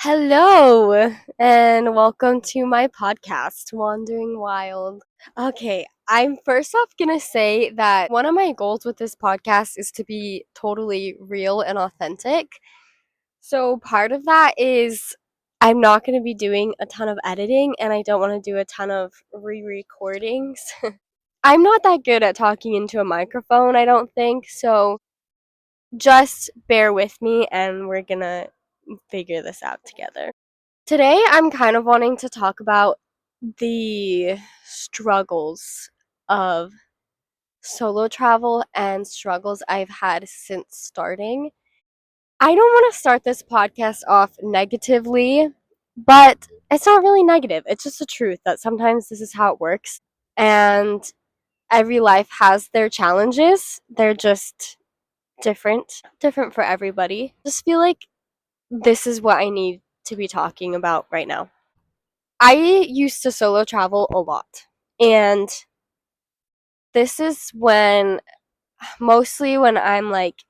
Hello, and welcome to my podcast, Wandering Wild. Okay, I'm first off gonna say that one of my goals with this podcast is to be totally real and authentic. So part of that is I'm not gonna be doing a ton of editing, and I don't want to do a ton of re recordings. I'm not that good at talking into a microphone, I don't think, so just bear with me, and we're gonna figure this out together. Today, I'm kind of wanting to talk about the struggles of solo travel and struggles I've had since starting. I don't want to start this podcast off negatively, but it's not really negative. It's just the truth that sometimes this is how it works. And every life has their challenges. They're just different for everybody. Just feel like this is what I need to be talking about right now. I used to solo travel a lot. And this is mostly when I'm like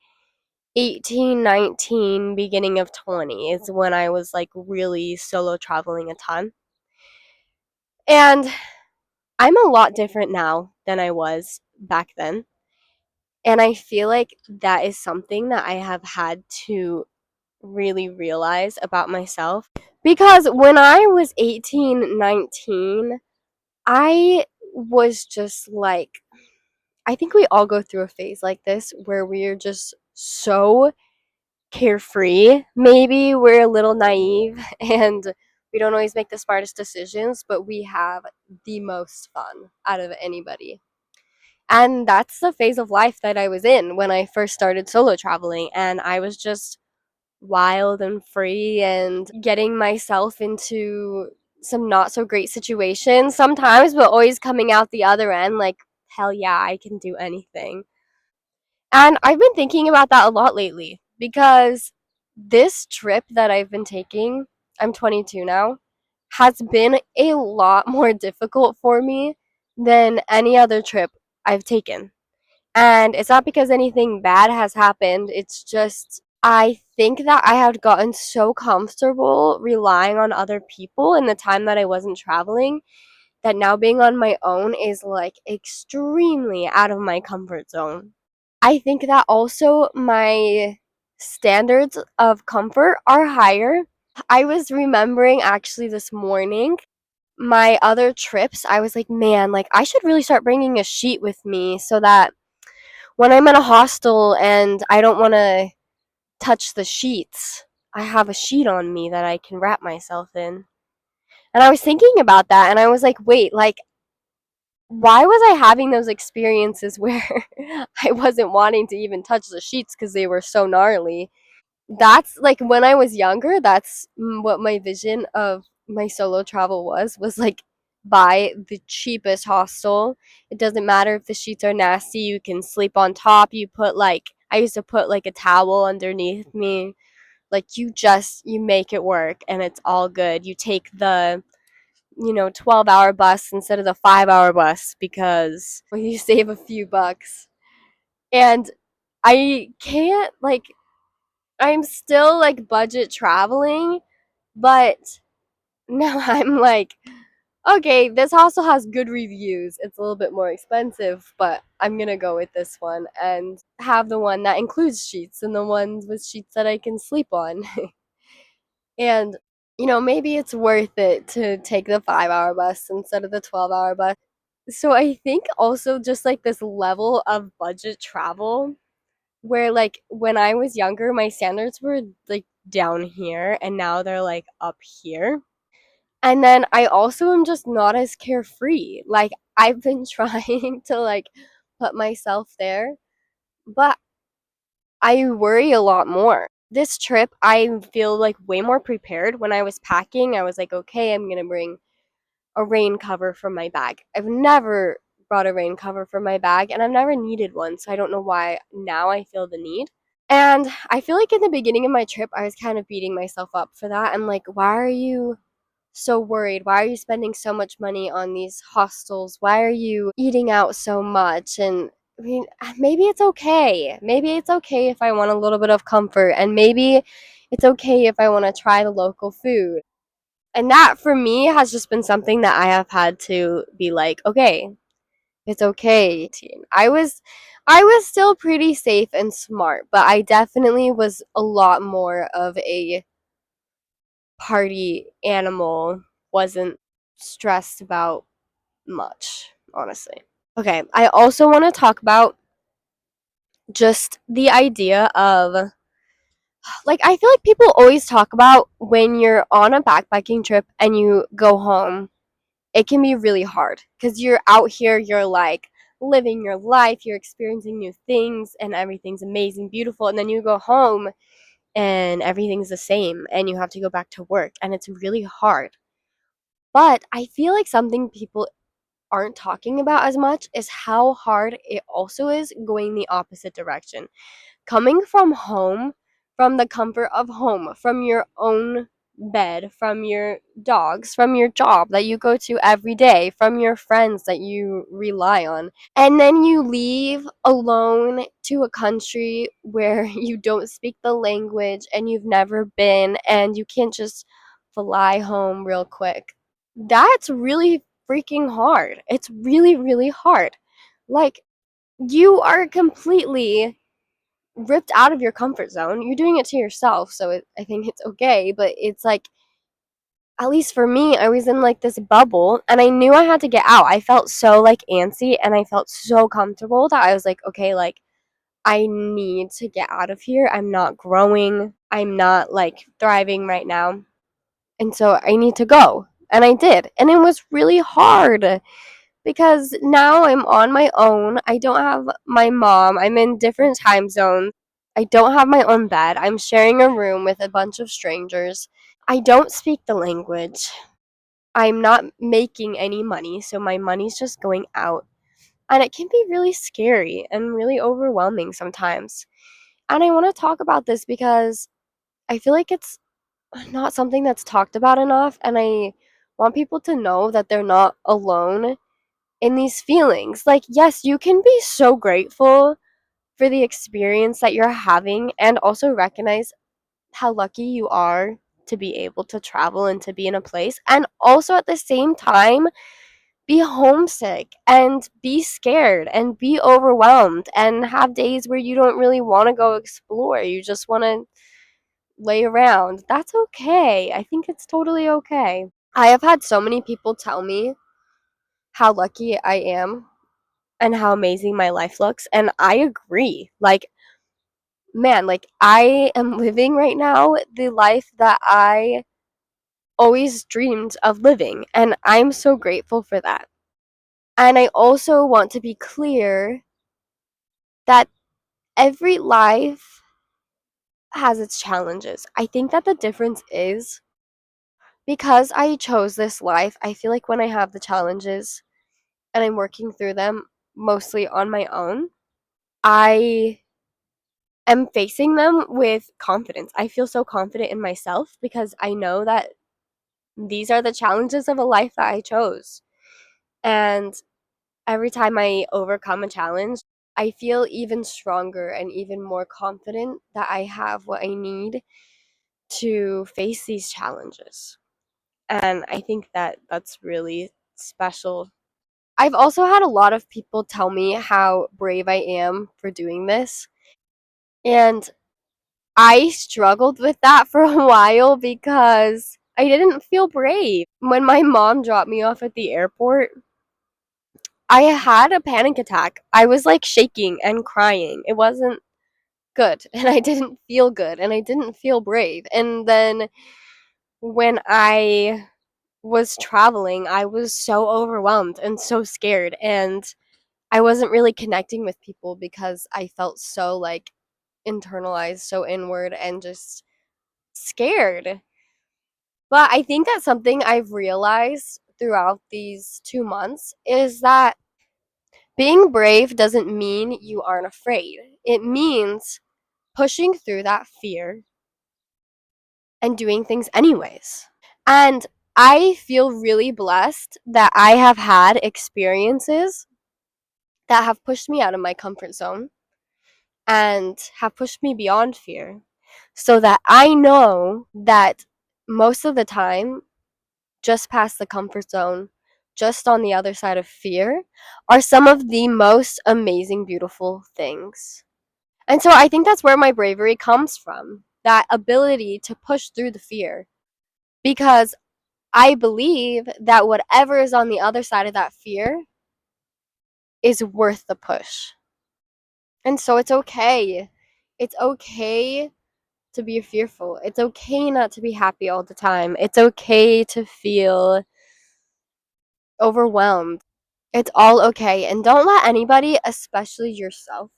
18, 19, beginning of 20 is when I was like really solo traveling a ton. And I'm a lot different now than I was back then. And I feel like that is something that I have had to really realize about myself. Because when I was 18, 19, I was just like, I think we all go through a phase like this where we're just so carefree. Maybe we're a little naive and we don't always make the smartest decisions, but we have the most fun out of anybody. And that's the phase of life that I was in when I first started solo traveling. And I was just wild and free and getting myself into some not so great situations sometimes, but always coming out the other end like, hell yeah, I can do anything. And I've been thinking about that a lot lately because this trip that I've been taking, I'm 22 now, has been a lot more difficult for me than any other trip I've taken. And it's not because anything bad has happened, it's just I think that I had gotten so comfortable relying on other people in the time that I wasn't traveling that now being on my own is like extremely out of my comfort zone. I think that also my standards of comfort are higher. I was remembering actually this morning my other trips. I was like, man, like I should really start bringing a sheet with me so that when I'm in a hostel and I don't want to touch the sheets, I have a sheet on me that I can wrap myself in. And I was thinking about that and I was like, wait, like why was I having those experiences where I wasn't wanting to even touch the sheets because they were so gnarly? That's like when I was younger, that's what my vision of my solo travel was like buy the cheapest hostel. It doesn't matter if the sheets are nasty, you can sleep on top. You put like I used to put like a towel underneath me. Like you make it work and it's all good. You take the 12-hour bus instead of the 5-hour bus because you save a few bucks. And I can't like I'm still like budget traveling, but now I'm like, okay, this also has good reviews. It's a little bit more expensive, but I'm gonna go with this one and have the one that includes sheets and the ones with sheets that I can sleep on. And maybe it's worth it to take the 5-hour bus instead of the 12-hour bus. So I think also just like this level of budget travel where like when I was younger, my standards were like down here and now they're like up here. And then I also am just not as carefree. Like I've been trying to like put myself there, but I worry a lot more. This trip, I feel like way more prepared. When I was packing, I was like, okay, I'm gonna bring a rain cover for my bag. I've never brought a rain cover for my bag and I've never needed one, so I don't know why now I feel the need. And I feel like in the beginning of my trip, I was kind of beating myself up for that. I'm like, why are you so worried? Why are you spending so much money on these hostels? Why are you eating out so much? And I mean, maybe it's okay. Maybe it's okay if I want a little bit of comfort, and maybe it's okay if I want to try the local food. And that for me has just been something that I have had to be like, okay, it's okay, teen. I was still pretty safe and smart, but I definitely was a lot more of a party animal, wasn't stressed about much, honestly. Okay, I also want to talk about just the idea of, like, I feel like people always talk about when you're on a backpacking trip and you go home, it can be really hard because you're out here, you're like living your life, you're experiencing new things, and everything's amazing, beautiful. And then you go home and everything's the same, and you have to go back to work, and it's really hard. But I feel like something people aren't talking about as much is how hard it also is going the opposite direction. Coming from home, from the comfort of home, from your own bed, from your dogs, from your job that you go to every day, from your friends that you rely on. And then you leave alone to a country where you don't speak the language and you've never been, and you can't just fly home real quick. That's really freaking hard. It's really, really hard. Like, you are completely ripped out of your comfort zone. You're doing it to yourself, so I think it's okay, but it's like, at least for me, I was in like this bubble and I knew I had to get out. I felt so like antsy and I felt so comfortable that I was like, okay, like I need to get out of here. I'm not growing. I'm not like thriving right now. And so I need to go. And I did. And it was really hard because now I'm on my own. I don't have my mom. I'm in different time zones. I don't have my own bed. I'm sharing a room with a bunch of strangers. I don't speak the language. I'm not making any money, so my money's just going out. And it can be really scary and really overwhelming sometimes. And I want to talk about this because I feel like it's not something that's talked about enough. And I want people to know that they're not alone in these feelings. Like, yes, you can be so grateful for the experience that you're having and also recognize how lucky you are to be able to travel and to be in a place. And also at the same time, be homesick and be scared and be overwhelmed and have days where you don't really want to go explore. You just want to lay around. That's okay. I think it's totally okay. I have had so many people tell me how lucky I am and how amazing my life looks, and I agree. Like, man, like I am living right now the life that I always dreamed of living, and I'm so grateful for that. And I also want to be clear that every life has its challenges. I think that the difference is because I chose this life, I feel like when I have the challenges and I'm working through them mostly on my own, I am facing them with confidence. I feel so confident in myself because I know that these are the challenges of a life that I chose. And every time I overcome a challenge, I feel even stronger and even more confident that I have what I need to face these challenges. And I think that that's really special. I've also had a lot of people tell me how brave I am for doing this. And I struggled with that for a while because I didn't feel brave. When my mom dropped me off at the airport, I had a panic attack. I was like shaking and crying. It wasn't good, and I didn't feel good, and I didn't feel brave. And then when I was traveling, I was so overwhelmed and so scared, and I wasn't really connecting with people because I felt so like internalized, so inward, and just scared. But I think that's something I've realized throughout these 2 months is that being brave doesn't mean you aren't afraid. It means pushing through that fear and doing things anyways. And I feel really blessed that I have had experiences that have pushed me out of my comfort zone and have pushed me beyond fear, so that I know that most of the time, just past the comfort zone, just on the other side of fear, are some of the most amazing, beautiful things. And so I think that's where my bravery comes from, that ability to push through the fear. Because I believe that whatever is on the other side of that fear is worth the push. And so it's okay. It's okay to be fearful. It's okay not to be happy all the time. It's okay to feel overwhelmed. It's all okay. And don't let anybody, especially yourself,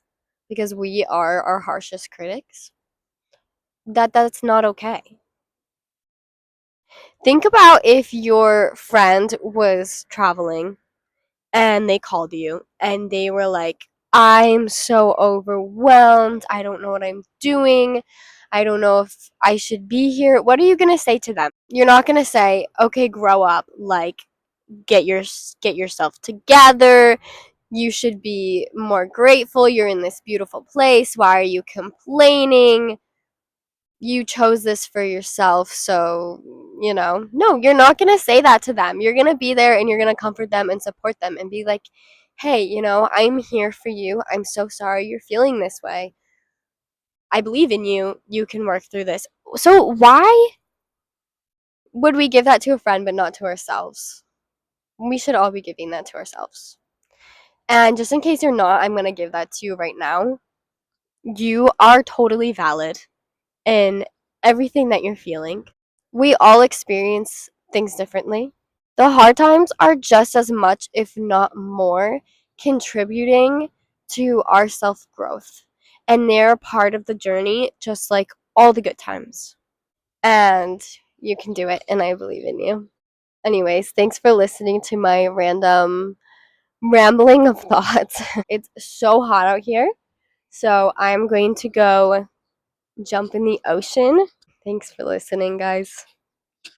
because we are our harshest critics, that's not okay. Think about if your friend was traveling and they called you and they were like, I'm so overwhelmed. I don't know what I'm doing. I don't know if I should be here. What are you going to say to them? You're not going to say, "Okay, grow up. Like get yourself together. You should be more grateful. You're in this beautiful place. Why are you complaining? You chose this for yourself, so, no, you're not going to say that to them. You're going to be there and you're going to comfort them and support them and be like, hey, I'm here for you. I'm so sorry you're feeling this way. I believe in you. You can work through this." So why would we give that to a friend but not to ourselves? We should all be giving that to ourselves. And just in case you're not, I'm going to give that to you right now. You are totally valid in everything that you're feeling. We all experience things differently. The hard times are just as much, if not more, contributing to our self growth. And they're part of the journey, just like all the good times. And you can do it, and I believe in you. Anyways, thanks for listening to my random rambling of thoughts. It's so hot out here, so I'm going to go jump in the ocean. Thanks for listening, guys.